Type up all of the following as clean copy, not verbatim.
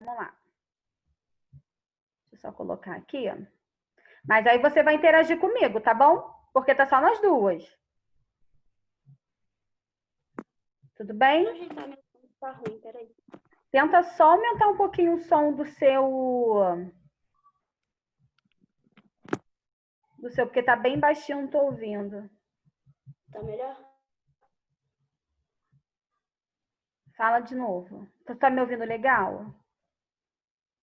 Vamos lá. Deixa eu só colocar aqui. Mas aí você vai interagir comigo, tá bom? Porque tá só nós duas. Tudo bem? Vou ajeitar meu som, tá ruim, peraí. Tenta só aumentar um pouquinho o som do seu, porque tá bem baixinho, não tô ouvindo. Tá melhor? Fala de novo. Tu tá me ouvindo legal?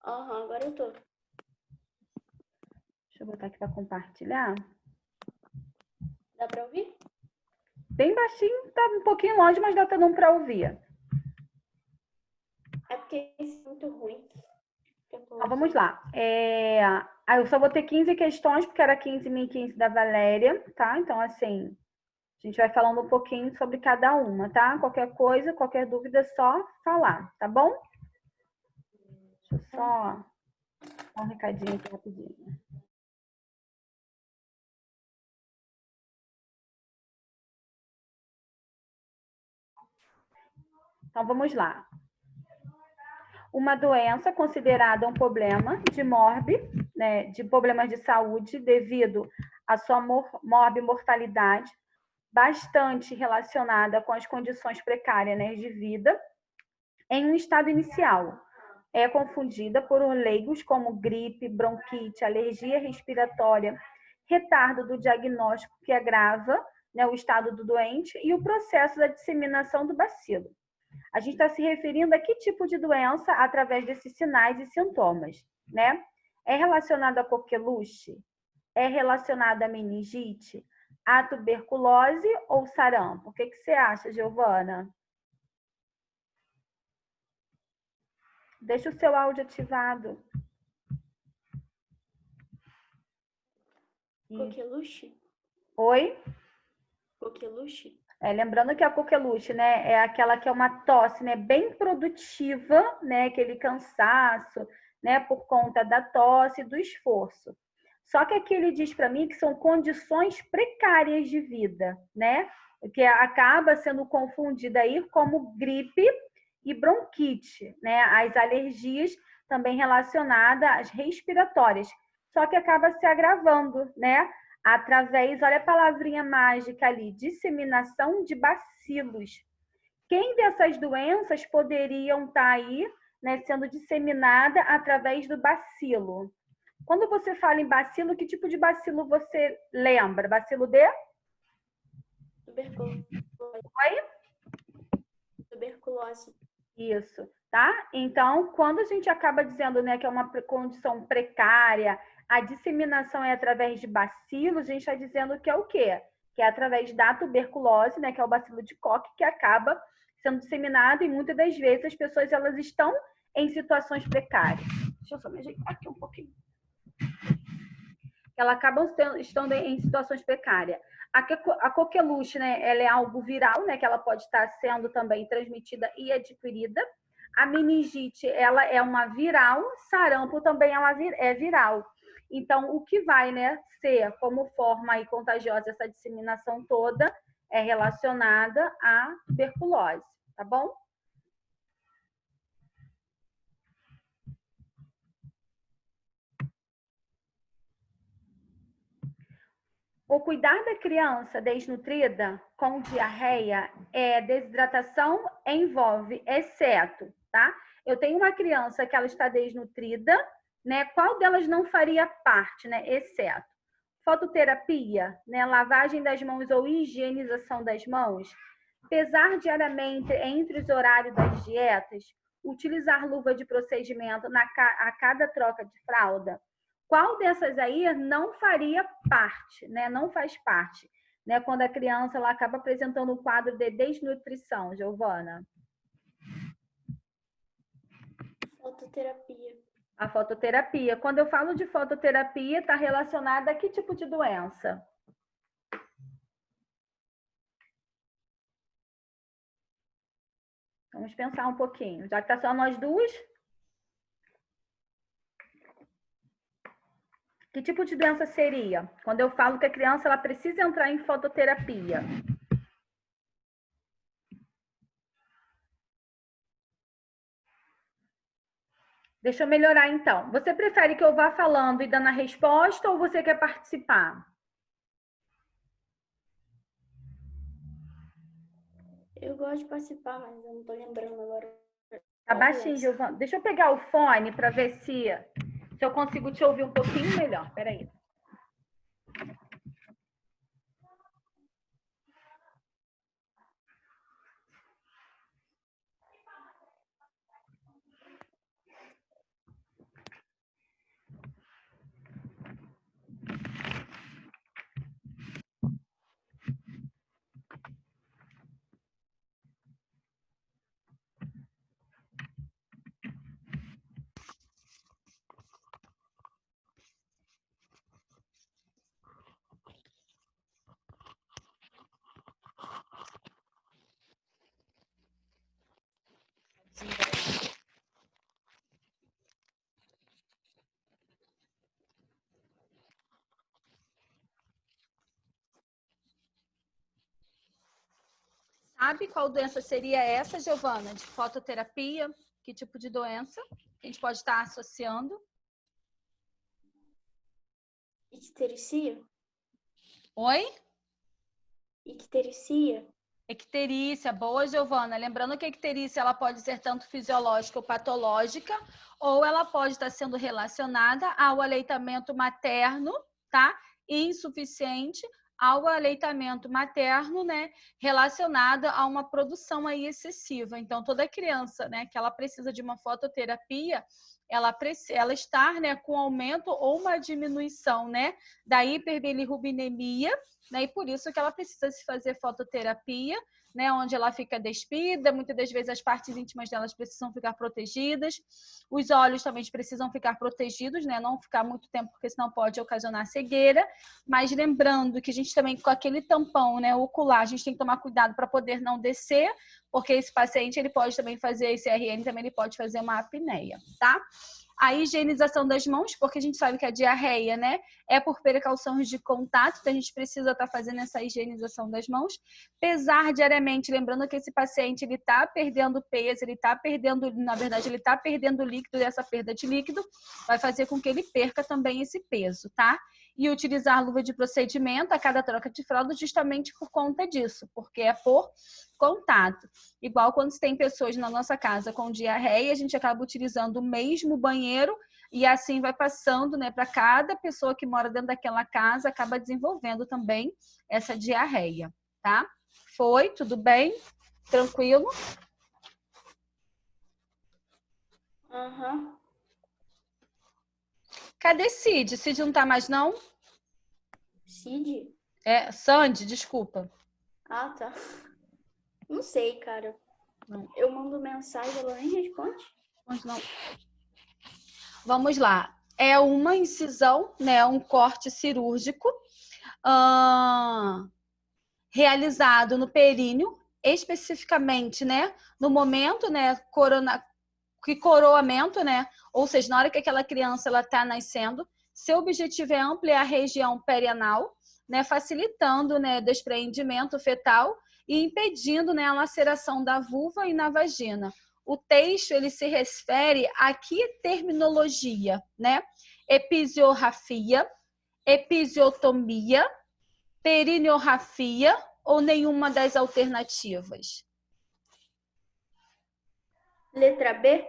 Aham, agora eu tô. Deixa eu botar aqui para compartilhar. Dá pra ouvir? Bem baixinho, tá um pouquinho longe, mas dá dando para ouvir. É porque isso é muito ruim. Então, vamos lá. Eu só vou ter 15 questões, porque era 15 minha e 15 da Valéria, tá? Então, assim, a gente vai falando um pouquinho sobre cada uma, tá? Qualquer coisa, qualquer dúvida, é só falar, tá bom? Deixa eu só dar um recadinho aqui rapidinho. Então, vamos lá. Uma doença considerada um problema de né, de problemas de saúde devido à sua morbimortalidade, bastante relacionada com as condições precárias, né, de vida, em um estado inicial. É confundida por leigos como gripe, bronquite, alergia respiratória, retardo do diagnóstico que agrava, né, o estado do doente e o processo da disseminação do bacilo. A gente está se referindo a que tipo de doença através desses sinais e sintomas, né? É relacionado à coqueluche? É relacionado à meningite? À tuberculose ou sarampo? O que você acha, Giovana? Deixa o seu áudio ativado. Coqueluche? Oi? Coqueluche? Lembrando que a coqueluche, né, é aquela que é uma tosse, né, bem produtiva, né, aquele cansaço, né, por conta da tosse e do esforço. Só que aqui ele diz para mim que são condições precárias de vida, né, que acaba sendo confundida aí como gripe e bronquite, né, as alergias também relacionadas às respiratórias. Só que acaba se agravando, né, através, olha a palavrinha mágica ali, disseminação de bacilos. Quem dessas doenças poderiam estar aí, né, sendo disseminada através do bacilo? Quando você fala em bacilo, que tipo de bacilo você lembra? Bacilo de? Tuberculose. Oi? Tuberculose. Isso, tá? Então, quando a gente acaba dizendo, né, que é uma condição precária, a disseminação é através de bacilos, a gente está dizendo que é o quê? Que é através da tuberculose, né, que é o bacilo de Koch, que acaba sendo disseminado e muitas das vezes as pessoas elas estão em situações precárias. Deixa eu só me ajeitar aqui um pouquinho. Elas acabam estando em situações precárias. A coqueluche, né, ela é algo viral, né, que ela pode estar sendo também transmitida e adquirida. A meningite, ela é uma viral, sarampo também é viral. Então, o que vai, né, ser como forma aí contagiosa essa disseminação toda é relacionada à tuberculose, tá bom? O cuidar da criança desnutrida com diarreia desidratação envolve, exceto, tá? Eu tenho uma criança que ela está desnutrida, né? Qual delas não faria parte, né? Exceto fototerapia, né? Lavagem das mãos ou higienização das mãos, pesar diariamente entre os horários das dietas, utilizar luva de procedimento a cada troca de fralda. Qual dessas aí não faria parte, né? Não faz parte, né? Quando a criança ela acaba apresentando um quadro de desnutrição, Giovana? Fototerapia. A fototerapia. Quando eu falo de fototerapia, está relacionada a que tipo de doença? Vamos pensar um pouquinho. Já que está só nós duas, que tipo de doença seria? Quando eu falo que a criança ela precisa entrar em fototerapia. Deixa eu melhorar, então. Você prefere que eu vá falando e dando a resposta ou você quer participar? Eu gosto de participar, mas eu não tô lembrando agora. Tá baixinho, Giovana. Deixa eu pegar o fone para ver se eu consigo te ouvir um pouquinho melhor. Peraí. Sabe qual doença seria essa, Giovana? De fototerapia? Que tipo de doença a gente pode estar associando? Ictericia? Oi? Ictericia? Icterícia, boa, Giovana. Lembrando que a icterícia ela pode ser tanto fisiológica ou patológica, ou ela pode estar sendo relacionada ao aleitamento materno, tá? Insuficiente ao aleitamento materno, né? Relacionada a uma produção aí excessiva. Então, toda criança, né, que ela precisa de uma fototerapia, ela estar, né, com aumento ou uma diminuição, né, da hiperbilirrubinemia, né, e por isso que ela precisa se fazer fototerapia, né, onde ela fica despida, muitas das vezes as partes íntimas delas precisam ficar protegidas, os olhos também precisam ficar protegidos, né, não ficar muito tempo, porque senão pode ocasionar cegueira, mas lembrando que a gente também, com aquele tampão, né, ocular, a gente tem que tomar cuidado para poder não descer, porque esse paciente, ele pode também fazer esse RN, também ele pode fazer uma apneia, tá? A higienização das mãos, porque a gente sabe que a diarreia, né, é por precauções de contato, então a gente precisa estar fazendo essa higienização das mãos. Pesar diariamente, lembrando que esse paciente, ele está perdendo peso, ele está perdendo, na verdade, ele está perdendo líquido, e essa perda de líquido vai fazer com que ele perca também esse peso, tá? E utilizar luva de procedimento a cada troca de fralda justamente por conta disso, porque é por contato. Igual quando se tem pessoas na nossa casa com diarreia, a gente acaba utilizando o mesmo banheiro e assim vai passando, né, para cada pessoa que mora dentro daquela casa, acaba desenvolvendo também essa diarreia, tá? Foi, tudo bem? Tranquilo? Aham. Cadê Cid? Cid não tá mais, não? Cid? É, Sandy, desculpa. Ah, tá. Não sei, cara. Não. Eu mando mensagem, ela nem responde. Mas não. Vamos lá. É uma incisão, né, um corte cirúrgico realizado no períneo, especificamente, né, no momento, né, coroamento, né, ou seja, na hora que aquela criança ela está nascendo, seu objetivo é ampliar a região perianal, né, facilitando, né, despreendimento fetal e impedindo, né, a laceração da vulva e na vagina. O texto ele se refere a que terminologia, né? Episiorrafia, episiotomia, perineorrafia ou nenhuma das alternativas? Letra B?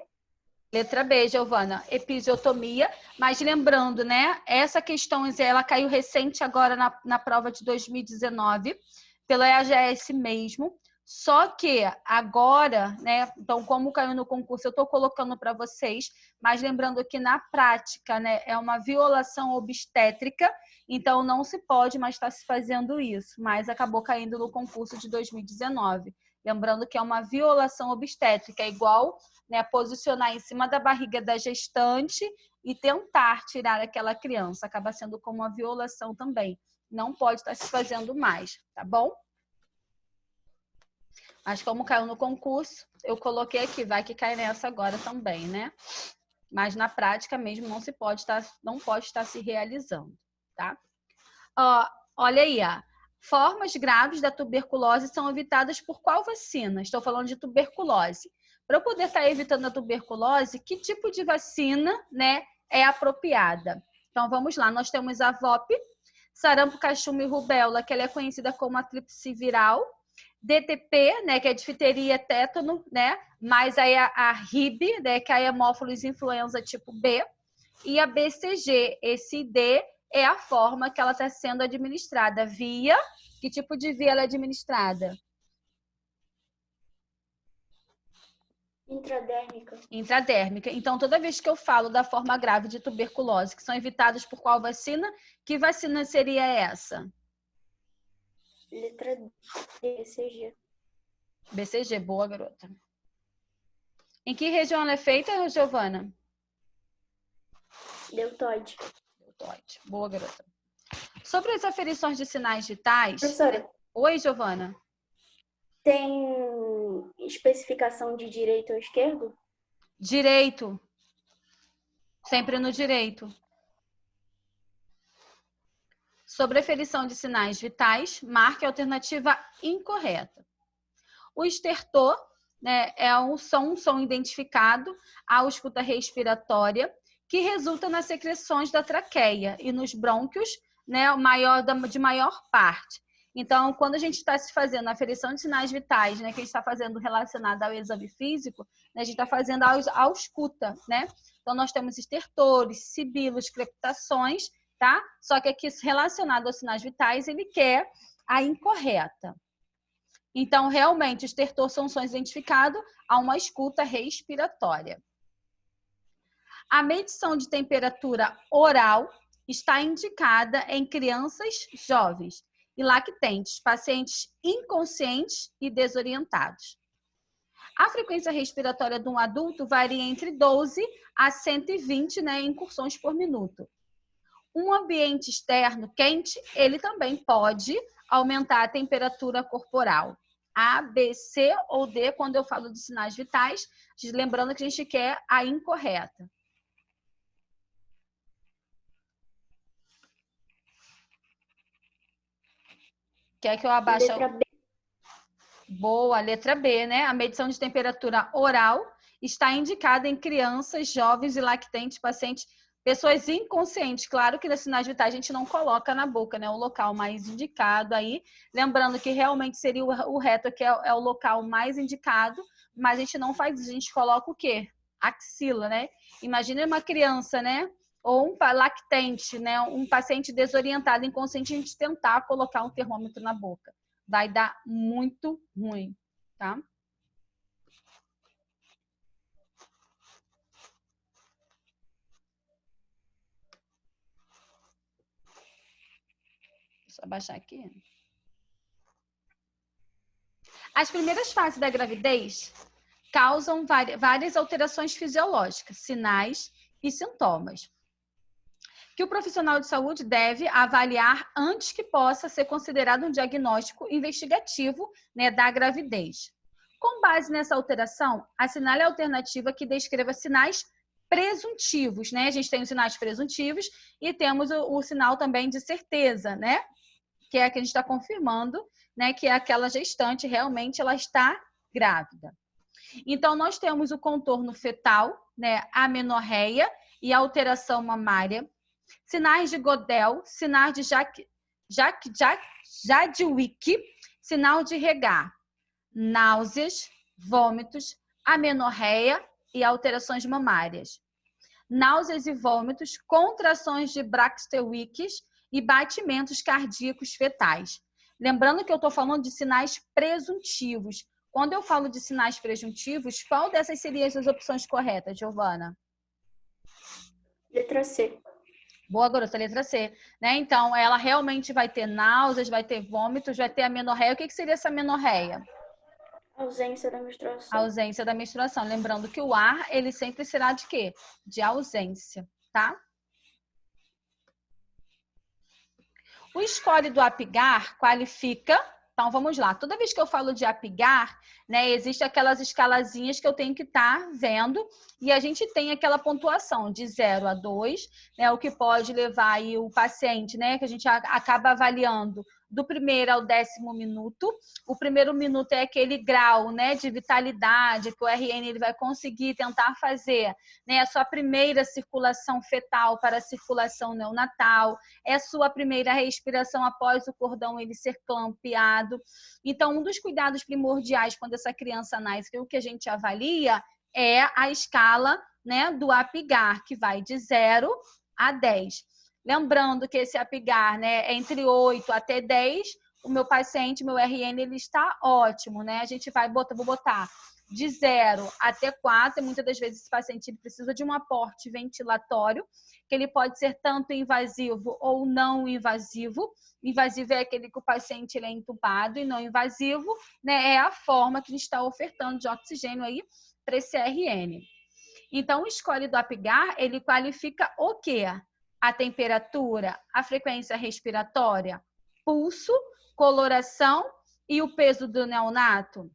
Letra B, Giovana, episiotomia. Mas lembrando, né, essa questão ela caiu recente agora na prova de 2019, pela EAGS mesmo. Só que agora, né, então como caiu no concurso, eu estou colocando para vocês, mas lembrando que na prática, né, é uma violação obstétrica, então não se pode mais estar se fazendo isso, mas acabou caindo no concurso de 2019. Lembrando que é uma violação obstétrica, é igual, né, posicionar em cima da barriga da gestante e tentar tirar aquela criança. Acaba sendo como uma violação também. Não pode estar se fazendo mais, tá bom? Mas como caiu no concurso, eu coloquei aqui, vai que cai nessa agora também, né? Mas na prática mesmo não pode estar se realizando, tá? Olha aí, formas graves da tuberculose são evitadas por qual vacina? Estou falando de tuberculose. para eu poder estar evitando a tuberculose, que tipo de vacina, né, é apropriada? Então, vamos lá. Nós temos a VOP, sarampo, cachumba e rubéola, que ela é conhecida como a tríplice viral. DTP, né, que é difteria, tétano, né, mais aí a RIB, né, que é a hemófilos influenza tipo B, e a BCG. Esse D é a forma que ela está sendo administrada. Via, que tipo de via ela é administrada? Intradérmica. Intradérmica. Então, toda vez que eu falo da forma grave de tuberculose, que são evitadas por qual vacina, que vacina seria essa? Letra D, BCG. BCG, boa, garota. Em que região ela é feita, Giovana? Deltoide. Deltoide. Boa, garota. Sobre as aferições de sinais vitais... Professora. Oi, Giovana. Tem especificação de direito ou esquerdo? Direito. Sempre no direito. Sobre aferição de sinais vitais, marque a alternativa incorreta. O estertor, né, é um som identificado à ausculta respiratória que resulta nas secreções da traqueia e nos brônquios, né, de maior parte. Então, quando a gente está se fazendo a aferição de sinais vitais, né, que a gente está fazendo relacionado ao exame físico, né, a gente está fazendo a ausculta, né? Então, nós temos estertores, sibilos, crepitações, tá? Só que aqui, relacionado aos sinais vitais, ele quer a incorreta. Então, realmente, o estertor são sons identificados a uma escuta respiratória. A medição de temperatura oral está indicada em crianças jovens e lactentes, pacientes inconscientes e desorientados. A frequência respiratória de um adulto varia entre 12 a 120, né, incursões por minuto. Um ambiente externo quente, ele também pode aumentar a temperatura corporal. A, B, C ou D, quando eu falo de sinais vitais, lembrando que a gente quer a incorreta. Quer que eu abaixe? Letra B. Boa, letra B, né? A medição de temperatura oral está indicada em crianças, jovens e lactentes, pacientes, pessoas inconscientes. Claro que nos sinais vitais a gente não coloca na boca, né? O local mais indicado aí. Lembrando que realmente seria o reto, que é o local mais indicado, mas a gente não faz isso. A gente coloca o quê? Axila, né? Imagina uma criança, né? Ou um lactente, né? Um paciente desorientado, inconsciente, a gente tentar colocar um termômetro na boca. Vai dar muito ruim, tá? Deixa eu abaixar aqui. As primeiras fases da gravidez causam várias alterações fisiológicas, sinais e sintomas, que o profissional de saúde deve avaliar antes que possa ser considerado um diagnóstico investigativo, né, da gravidez. Com base nessa alteração, assinale a alternativa que descreva sinais presuntivos, né? A gente tem os sinais presuntivos e temos o sinal também de certeza, né? Que é a que a gente está confirmando, né? Que é aquela gestante, realmente ela está grávida. Então, nós temos o contorno fetal, né? Amenorreia e alteração mamária, sinais de Godel, sinais de Jadwick, sinal de Regar, náuseas, vômitos, amenorreia e alterações mamárias. Náuseas e vômitos, contrações de Braxter-Wickes e batimentos cardíacos fetais. Lembrando que eu estou falando de sinais presuntivos. Quando eu falo de sinais presuntivos, qual dessas seriam as opções corretas, Giovana? Letra C. Boa, garota, letra C. Né? Então, ela realmente vai ter náuseas, vai ter vômitos, vai ter amenorreia. O que seria essa amenorreia? Ausência da menstruação. Ausência da menstruação. Lembrando que o ar, ele sempre será de quê? De ausência, tá? O score do APGAR qualifica... Então, vamos lá. Toda vez que eu falo de APGAR, né, existem aquelas escalazinhas que eu tenho que estar vendo e a gente tem aquela pontuação de 0 a 2, né, o que pode levar aí o paciente, né, que a gente acaba avaliando do primeiro ao 10º minuto. O primeiro minuto é aquele grau, né, de vitalidade que o RN ele vai conseguir tentar fazer, né, a sua primeira circulação fetal para a circulação neonatal, é a sua primeira respiração após o cordão ele ser clampeado. Então, um dos cuidados primordiais quando essa criança nasce, o que a gente avalia é a escala, né, do APGAR, que vai de 0 a 10. Lembrando que esse APGAR, né, é entre 8 até 10, o meu paciente, meu RN, ele está ótimo, né? A gente vai botar, vou botar de 0 até 4, e muitas das vezes esse paciente ele precisa de um aporte ventilatório, que ele pode ser tanto invasivo ou não invasivo. Invasivo é aquele que o paciente ele é entubado, e não invasivo, né, é a forma que a gente está ofertando de oxigênio aí para esse RN. Então, o score do APGAR, ele qualifica o quê? A temperatura, a frequência respiratória, pulso, coloração e o peso do neonato.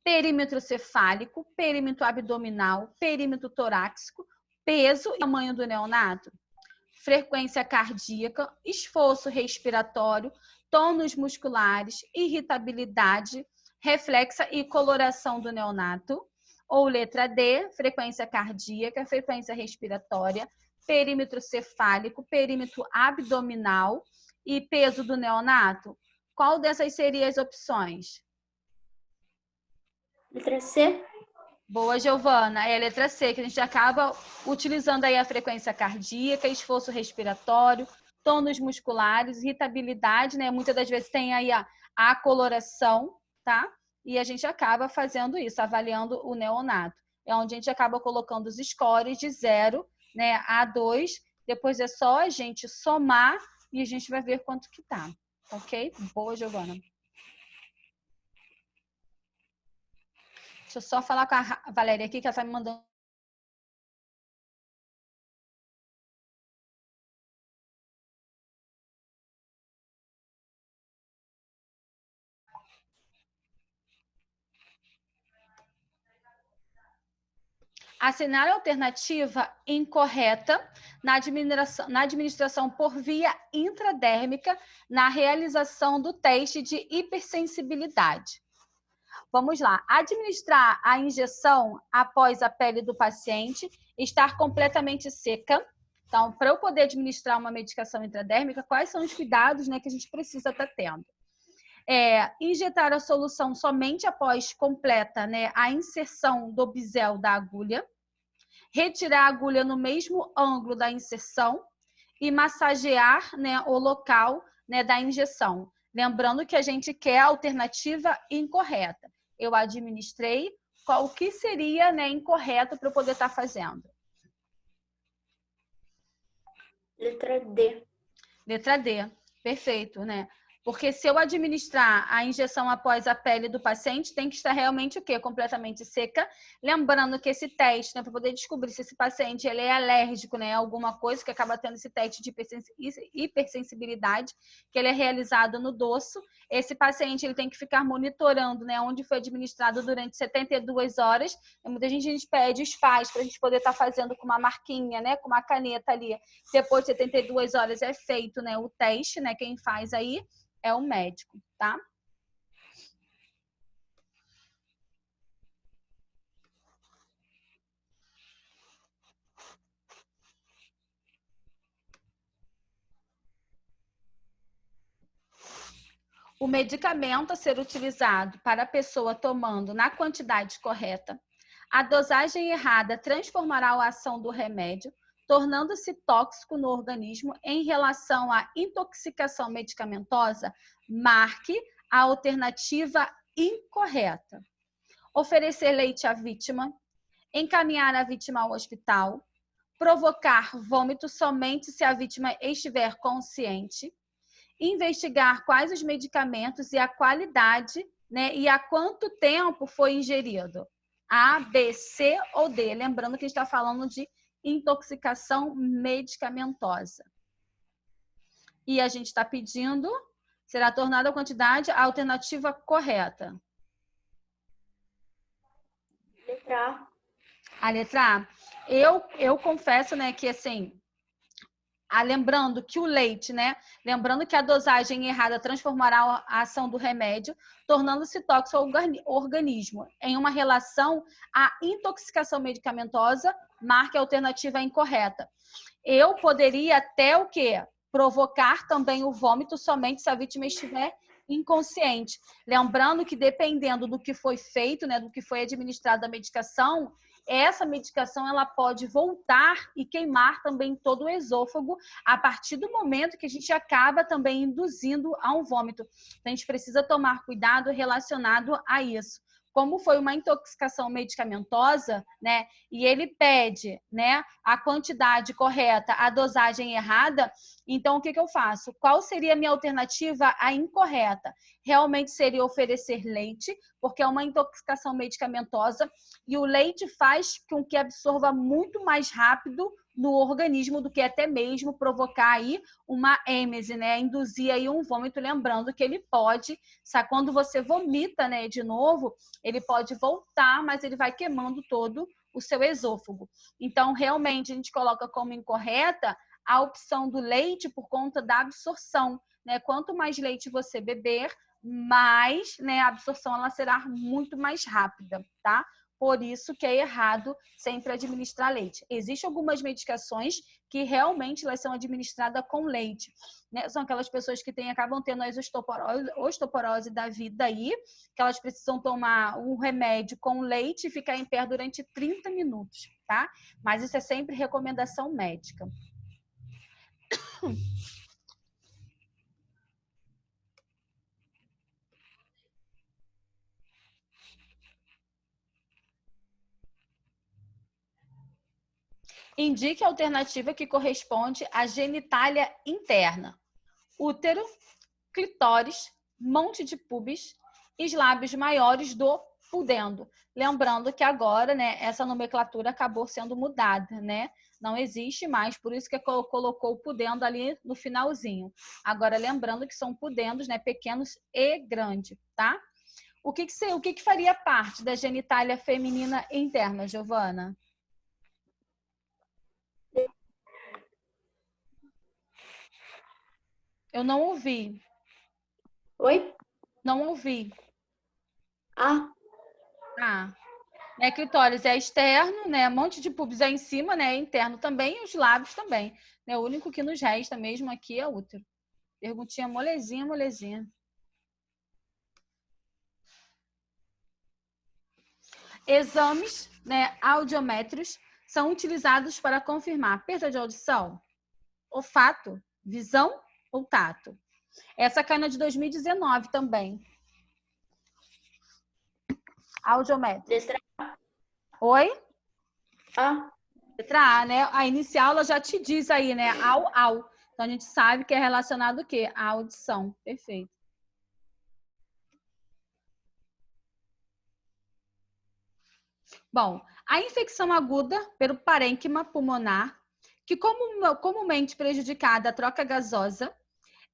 Perímetro cefálico, perímetro abdominal, perímetro torácico, peso e tamanho do neonato. Frequência cardíaca, esforço respiratório, tônus musculares, irritabilidade, reflexa e coloração do neonato. Ou letra D, frequência cardíaca, frequência respiratória, perímetro cefálico, perímetro abdominal e peso do neonato. Qual dessas seriam as opções? Letra C. Boa, Giovana. É a letra C, que a gente acaba utilizando aí a frequência cardíaca, esforço respiratório, tônus musculares, irritabilidade, né? Muitas das vezes tem aí a coloração, tá? E a gente acaba fazendo isso, avaliando o neonato. É onde a gente acaba colocando os scores de 0, né, a 2. Depois é só a gente somar e a gente vai ver quanto que tá. Ok? Boa, Giovana. Deixa eu só falar com a Valéria aqui, que ela tá me mandando. Assinar a alternativa incorreta na administração por via intradérmica na realização do teste de hipersensibilidade. Vamos lá. Administrar a injeção após a pele do paciente estar completamente seca. Então, para eu poder administrar uma medicação intradérmica, quais são os cuidados, né, que a gente precisa estar tendo? Injetar a solução somente após completa, né, a inserção do bisel da agulha, retirar a agulha no mesmo ângulo da inserção e massagear, né, o local, né, da injeção. Lembrando que a gente quer a alternativa incorreta. Eu administrei, o que seria, né, incorreto para eu poder estar fazendo? Letra D. Letra D, perfeito, né? Porque se eu administrar a injeção após a pele do paciente, tem que estar realmente o quê? Completamente seca. Lembrando que esse teste, né, para poder descobrir se esse paciente ele é alérgico, né, a alguma coisa, que acaba tendo esse teste de hipersensibilidade, que ele é realizado no dorso. Esse paciente ele tem que ficar monitorando, né, onde foi administrado durante 72 horas. Muita gente pede os pais para a gente poder estar fazendo com uma marquinha, né, com uma caneta ali. Depois de 72 horas é feito, né, o teste, né, quem faz aí é o médico, tá? O medicamento a ser utilizado para a pessoa tomando na quantidade correta, a dosagem errada transformará a ação do remédio, tornando-se tóxico no organismo. Em relação à intoxicação medicamentosa, marque a alternativa incorreta. Oferecer leite à vítima, encaminhar a vítima ao hospital, provocar vômito somente se a vítima estiver consciente, investigar quais os medicamentos e a qualidade, né, e há quanto tempo foi ingerido. A, B, C ou D. Lembrando que a gente está falando de intoxicação medicamentosa. E a gente está pedindo, será tornada a quantidade a alternativa correta. Letra A. A letra A. Eu confesso, né, que assim, lembrando que o leite, né? Lembrando que a dosagem errada transformará a ação do remédio, tornando-se tóxico ao organismo. Em uma relação, a intoxicação medicamentosa marca a alternativa incorreta. Eu poderia até o quê? Provocar também o vômito somente se a vítima estiver inconsciente. Lembrando que dependendo do que foi feito, né, do que foi administrado a medicação, essa medicação ela pode voltar e queimar também todo o esôfago a partir do momento que a gente acaba também induzindo a um vômito. Então, a gente precisa tomar cuidado relacionado a isso. Como foi uma intoxicação medicamentosa, né, e ele pede, né, a quantidade correta, a dosagem errada, então o que eu faço? Qual seria a minha alternativa à incorreta? Realmente seria oferecer leite, porque é uma intoxicação medicamentosa e o leite faz com que absorva muito mais rápido no organismo do que até mesmo provocar aí uma êmese, né? Induzir aí um vômito, lembrando que ele pode, sabe, quando você vomita, né, de novo, ele pode voltar, mas ele vai queimando todo o seu esôfago. Então, realmente, a gente coloca como incorreta a opção do leite por conta da absorção, né? Quanto mais leite você beber, mais, né, a absorção ela será muito mais rápida, tá? Por isso que é errado sempre administrar leite. Existem algumas medicações que realmente elas são administradas com leite, né? São aquelas pessoas que acabam tendo a osteoporose da vida aí, que elas precisam tomar um remédio com leite e ficar em pé durante 30 minutos, tá? Mas isso é sempre recomendação médica. Indique a alternativa que corresponde à genitália interna. Útero, clitóris, monte de pubis e os lábios maiores do pudendo. Lembrando que agora, né, essa nomenclatura acabou sendo mudada, né? Não existe mais, por isso que colocou o pudendo ali no finalzinho. Agora, lembrando que são pudendos, né, pequenos e grandes, tá? O que faria parte da genitália feminina interna, Giovana? Eu não ouvi. Oi? Não ouvi. Ah, Né, clitóris é externo, né? Monte de pubis é em cima, né? É interno também e os lábios também. Né? O único que nos resta mesmo aqui é útero. Perguntinha molezinha, molezinha. Exames, né, audiométricos são utilizados para confirmar perda de audição, olfato, visão ou tato. Essa cai na de 2019 também. Audiométrico. letra Oi? A. Letra A, né? A inicial ela já te diz aí, né? Au. Então a gente sabe que é relacionado o quê? A audição. Perfeito. Bom, a infecção aguda pelo parênquima pulmonar, que comumente prejudicada a troca gasosa,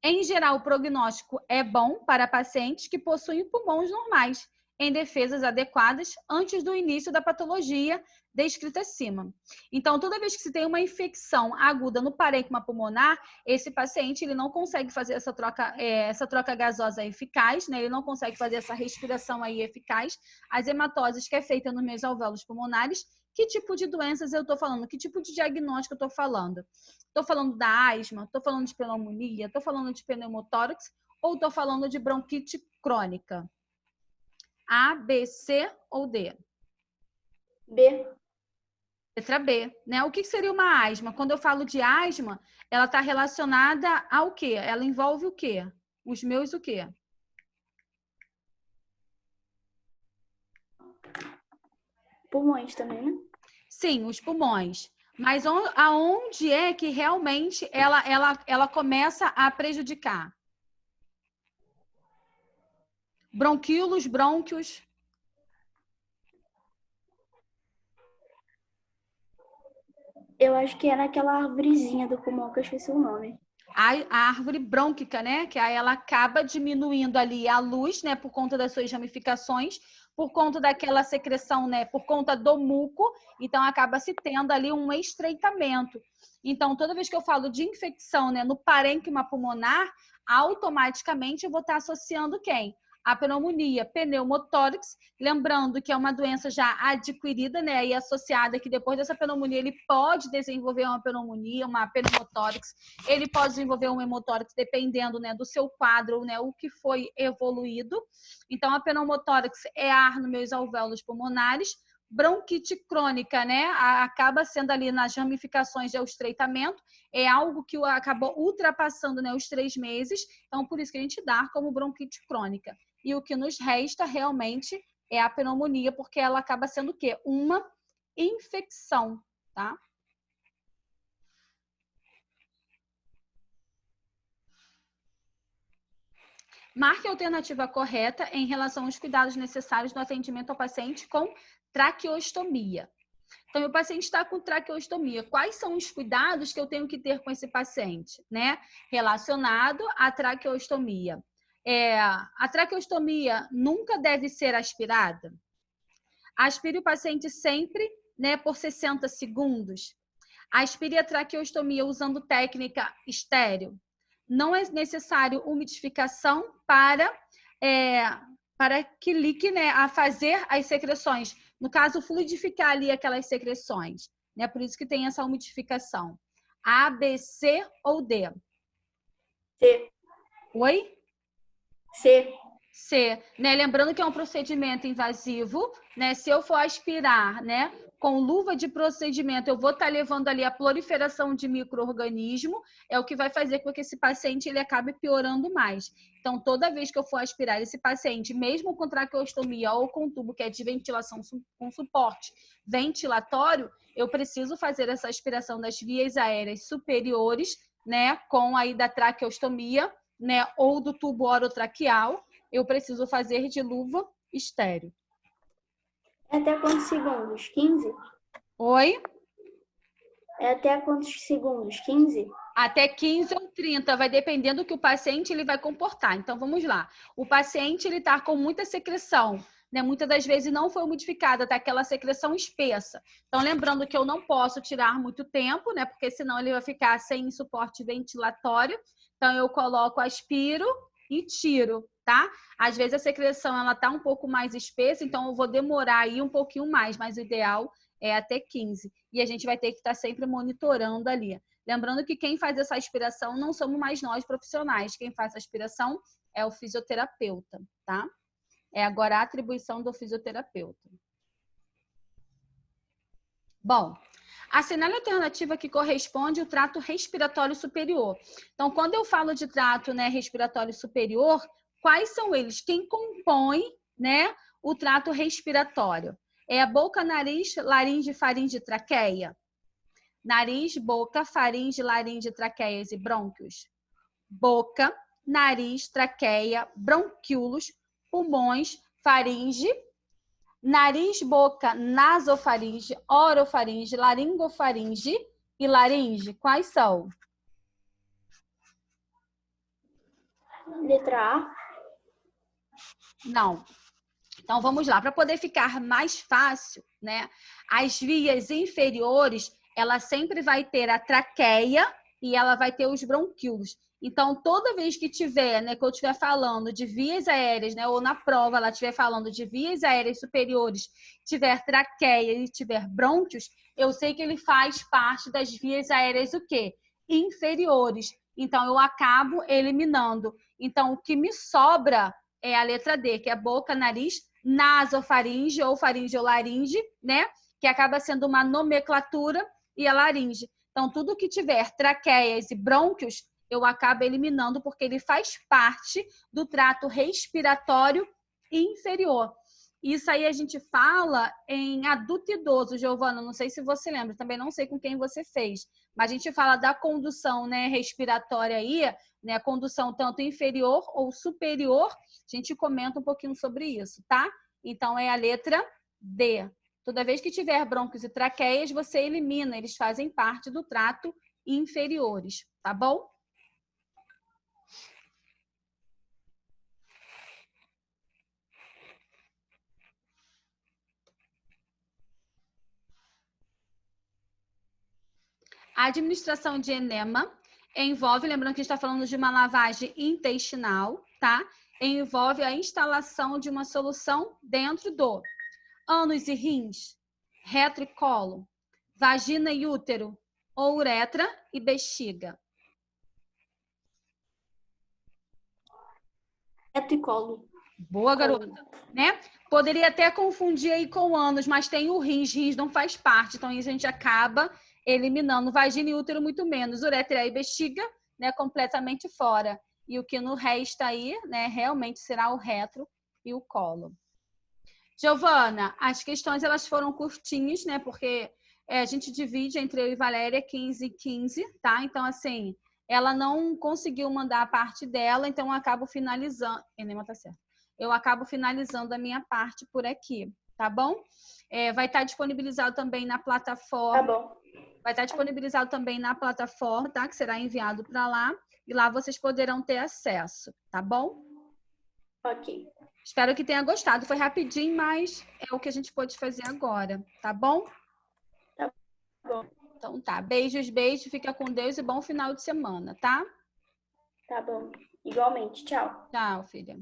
em geral o prognóstico é bom para pacientes que possuem pulmões normais, em defesas adequadas antes do início da patologia descrita acima. Então, toda vez que se tem uma infecção aguda no parênquima pulmonar, esse paciente ele não consegue fazer essa troca gasosa eficaz, né? Ele não consegue fazer essa respiração aí eficaz. As hematoses que é feita nos meus alvéolos pulmonares, que tipo de doenças eu estou falando? Que tipo de diagnóstico eu estou falando? Estou falando da asma? Estou falando de pneumonia? Estou falando de pneumotórax? Ou estou falando de bronquite crônica? A, B, C ou D? B. Letra B, né? O que seria uma asma? Quando eu falo de asma, ela está relacionada ao quê? Ela envolve o quê? Os meus o quê? Pulmões também, né? Sim, os pulmões. Mas aonde é que realmente ela começa a prejudicar? Bronquíolos, brônquios. Eu acho que é naquela arvorezinha do pulmão que eu esqueci o nome. A árvore brônquica, né? Que aí ela acaba diminuindo ali a luz, né? Por conta das suas ramificações, por conta daquela secreção, né? Por conta do muco, então acaba se tendo ali um estreitamento. Então, toda vez que eu falo de infecção, né, no parênquima pulmonar, automaticamente eu vou estar associando quem? A pneumonia, pneumotórax, lembrando que é uma doença já adquirida, né, e associada que depois dessa pneumonia ele pode desenvolver uma pneumonia, uma pneumotórax, ele pode desenvolver um hemotórax dependendo, né, do seu quadro, né, o que foi evoluído. Então a pneumotórax é ar nos meus alvéolos pulmonares. Bronquite crônica, né, acaba sendo ali nas ramificações de estreitamento, é algo que acabou ultrapassando, né, os 3 meses, então por isso que a gente dá como bronquite crônica. E o que nos resta realmente é a pneumonia, porque ela acaba sendo o quê? Uma infecção, tá? Marque a alternativa correta em relação aos cuidados necessários no atendimento ao paciente com traqueostomia. Então, o paciente está com traqueostomia. Quais são os cuidados que eu tenho que ter com esse paciente, né? Relacionado à traqueostomia. A traqueostomia nunca deve ser aspirada. Aspire o paciente sempre, né, por 60 segundos. Aspire a traqueostomia usando técnica estéreo. Não é necessário umidificação para que ligue, né, a fazer as secreções. No caso, fluidificar ali aquelas secreções. Né? Por isso que tem essa umidificação. A, B, C ou D? C. Oi? C. C. Né? Lembrando que é um procedimento invasivo. Né? Se eu for aspirar, né, com luva de procedimento, eu vou estar levando ali a proliferação de micro-organismo, é o que vai fazer com que esse paciente ele acabe piorando mais. Então, toda vez que eu for aspirar esse paciente, mesmo com traqueostomia ou com tubo que é de ventilação com suporte ventilatório, eu preciso fazer essa aspiração das vias aéreas superiores, né, com aí da traqueostomia, né, ou do tubo orotraqueal, eu preciso fazer de luva estéreo. É até quantos segundos? 15? Oi? É até quantos segundos? 15? Até 15 ou 30, vai dependendo do que o paciente ele vai comportar. Então, vamos lá. O paciente ele está com muita secreção, né? Muitas das vezes não foi umidificada, tá aquela secreção espessa. Então, lembrando que eu não posso tirar muito tempo, né? Porque senão ele vai ficar sem suporte ventilatório. Então, eu coloco, aspiro e tiro, tá? Às vezes a secreção ela tá um pouco mais espessa, então eu vou demorar aí um pouquinho mais, mas o ideal é até 15. E a gente vai ter que estar sempre monitorando ali. Lembrando que quem faz essa aspiração não somos mais nós profissionais. Quem faz a aspiração é o fisioterapeuta, tá? É agora a atribuição do fisioterapeuta. Bom, assinale a alternativa que corresponde ao trato respiratório superior. Então, quando eu falo de trato, né, respiratório superior, quais são eles? Quem compõe, né, o trato respiratório? É a boca, nariz, laringe, faringe, traqueia? Nariz, boca, faringe, laringe, traqueias e brônquios. Boca, nariz, traqueia, bronquíolos, pulmões, faringe, nariz, boca, nasofaringe, orofaringe, laringofaringe e laringe. Quais são? Letra A. Não. Então, vamos lá. Para poder ficar mais fácil, né? As vias inferiores, ela sempre vai ter a traqueia e ela vai ter os bronquíolos. Então, toda vez que tiver, né, que eu estiver falando de vias aéreas, né, ou na prova ela estiver falando de vias aéreas superiores, tiver traqueia e tiver brônquios, eu sei que ele faz parte das vias aéreas o quê? Inferiores. Então, eu acabo eliminando. Então, o que me sobra é a letra D, que é boca, nariz, nasofaringe ou faringe ou laringe, né? Que acaba sendo uma nomenclatura e a laringe. Então, tudo que tiver traqueias e brônquios, eu acabo eliminando porque ele faz parte do trato respiratório inferior. Isso aí a gente fala em adulto idoso, Giovana, não sei se você lembra, também não sei com quem você fez, mas a gente fala da condução, né, respiratória aí, né, condução tanto inferior ou superior, a gente comenta um pouquinho sobre isso, tá? Então, é a letra D. Toda vez que tiver brônquios e traqueias, você elimina, eles fazem parte do trato inferiores, tá bom? A administração de enema envolve, lembrando que a gente está falando de uma lavagem intestinal, tá? Envolve a instalação de uma solução dentro do ânus e rins, reto e colo, vagina e útero, ou uretra e bexiga. Reto e colo. Boa, garota. Né? Poderia até confundir aí com ânus, mas tem o rins não faz parte, então isso a gente acaba eliminando. Vagina e útero muito menos, uretra e bexiga, né, completamente fora. E o que não resta aí, né, realmente será o reto e o colo. Giovana, as questões elas foram curtinhas, né, porque a gente divide entre eu e Valéria 15 e 15, tá? Então, assim, ela não conseguiu mandar a parte dela, então eu acabo finalizando. Enema tá certo. Eu acabo finalizando a minha parte por aqui, tá bom? Vai estar disponibilizado também na plataforma. Tá bom. Vai estar disponibilizado também na plataforma, tá? Que será enviado para lá. E lá vocês poderão ter acesso, tá bom? Ok. Espero que tenha gostado. Foi rapidinho, mas é o que a gente pôde fazer agora, tá bom? Tá bom. Então tá. Beijos, beijos. Fica com Deus e bom final de semana, tá? Tá bom. Igualmente. Tchau. Tchau, filha.